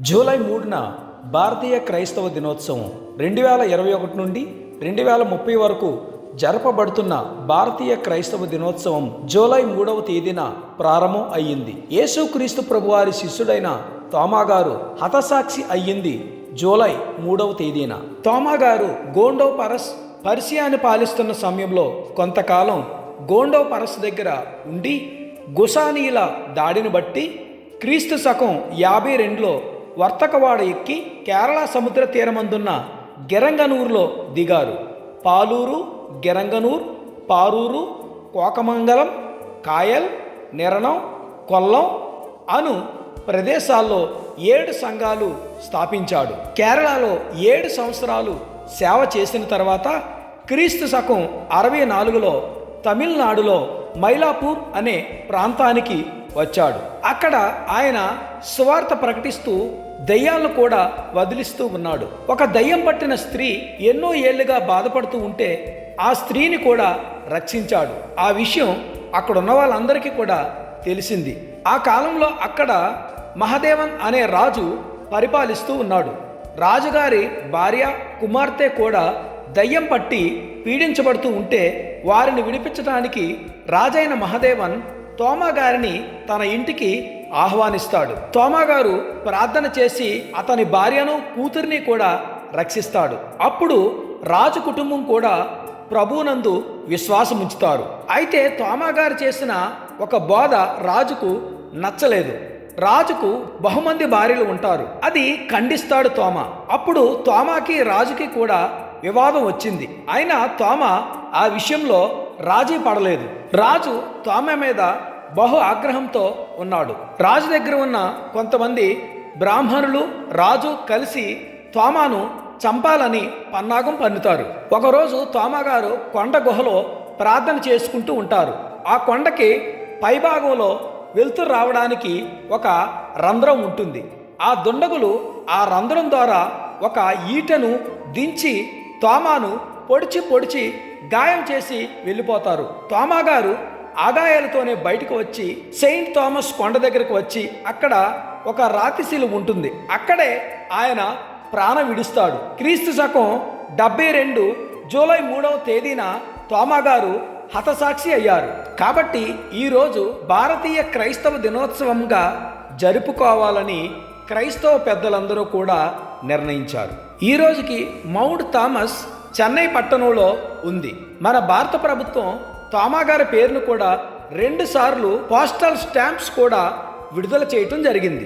July 3న భారతీయ క్రైస్తవ దినోత్సవం 2021 నుండి 2030 వరకు జరపబడుతున్న భారతీయ క్రైస్తవ దినోత్సవం జూలై 3వ తేదీన ప్రారంభం అయ్యింది. యేసుక్రీస్తు ప్రభువారి శిష్యుడైన తోమా గారు హతసాక్షి అయ్యింది జూలై 3వ తేదీన. తోమా గారు గోండో పర్షియాని పాలిస్తున్న సమయంలో కొంతకాలం గోండో పరస్ దగ్గర ఉండి గుసానీల దాడిని బట్టి క్రీస్తు శకం 52లో వర్తకవాడ ఎక్కి కేరళ సముద్ర తీరమందున్న గెరంగనూరులో దిగారు. పాలూరు, గెరంగనూర్, పారూరు, కోకమంగళం, కాయల్, నిరణం, కొల్లం అను ప్రదేశాల్లో 7 సంఘాలు స్థాపించాడు. కేరళలో 7 సంవత్సరాలు సేవ చేసిన తర్వాత క్రీస్తు శకం 64లో తమిళనాడులో మైలాపూర్ అనే ప్రాంతానికి వచ్చాడు. అక్కడ ఆయన సువార్త ప్రకటిస్తూ దయ్యాలను కూడా వదిలిస్తూ ఉన్నాడు. ఒక దయ్యం పట్టిన స్త్రీ ఎన్నో ఏళ్లుగా బాధపడుతూ ఉంటే ఆ స్త్రీని కూడా రక్షించాడు. ఆ విషయం అక్కడ ఉన్న వాళ్ళందరికీ కూడా తెలిసింది. ఆ కాలంలో అక్కడ మహదేవన్ అనే రాజు పరిపాలిస్తూ ఉన్నాడు. రాజుగారి భార్య, కుమార్తె కూడా దయ్యం పట్టి పీడించబడుతూ ఉంటే వారిని విడిపించడానికి రాజైన మహదేవన్ తోమా గారిని తన ఇంటికి ఆహ్వానిస్తాడు. తోమా గారు ప్రార్థన చేసి అతని భార్యను, కూతురిని కూడా రక్షిస్తాడు. అప్పుడు రాజు కుటుంబం కూడా ప్రభువునందు విశ్వాసం ఉంచుతారు. అయితే తోమా గారు చేసిన ఒక బోధ రాజుకు నచ్చలేదు. రాజుకు బహుమంది భార్యలు ఉంటారు, అది ఖండిస్తాడు తోమా. అప్పుడు తోమాకి రాజుకి కూడా వివాదం వచ్చింది. అయినా తోమా ఆ విషయంలో రాజీ పడలేదు. రాజు తోమా మీద బహు ఆగ్రహంతో ఉన్నాడు. రాజు దగ్గర ఉన్న కొంతమంది బ్రాహ్మణులు, రాజు కలిసి తోమాను చంపాలని పన్నాగం పన్నుతారు. ఒకరోజు తోమా గారు కొండ గుహలో ప్రార్థన చేసుకుంటూ ఉంటారు. ఆ కొండకి పైభాగంలో వెలుతురు రావడానికి ఒక రంధ్రం ఉంటుంది. ఆ దుండగులు ఆ రంధ్రం ద్వారా ఒక ఈటను దించి తోమాను పొడిచి గాయం చేసి వెళ్ళిపోతారు. తోమా గారు ఆగాయాలతోనే బయటకు వచ్చి సెయింట్ థామస్ కొండ దగ్గరకు వచ్చి అక్కడ ఒక రాతిశిల ఉంటుంది. అక్కడే ఆయన ప్రాణం విడుస్తాడు. క్రీస్తు శకం 72 జూలై 3వ తేదీన తోమా గారు హతసాక్షి అయ్యారు. కాబట్టి ఈరోజు భారతీయ క్రైస్తవ దినోత్సవంగా జరుపుకోవాలని క్రైస్తవ పెద్దలందరూ కూడా నిర్ణయించారు. ఈ రోజుకి మౌంట్ థామస్ చెన్నై పట్టణంలో ఉంది. మన భారత ప్రభుత్వం తోమా గారి పేరును కూడా 2 సార్లు పోస్టల్ స్టాంప్స్ కూడా విడుదల చేయటం జరిగింది.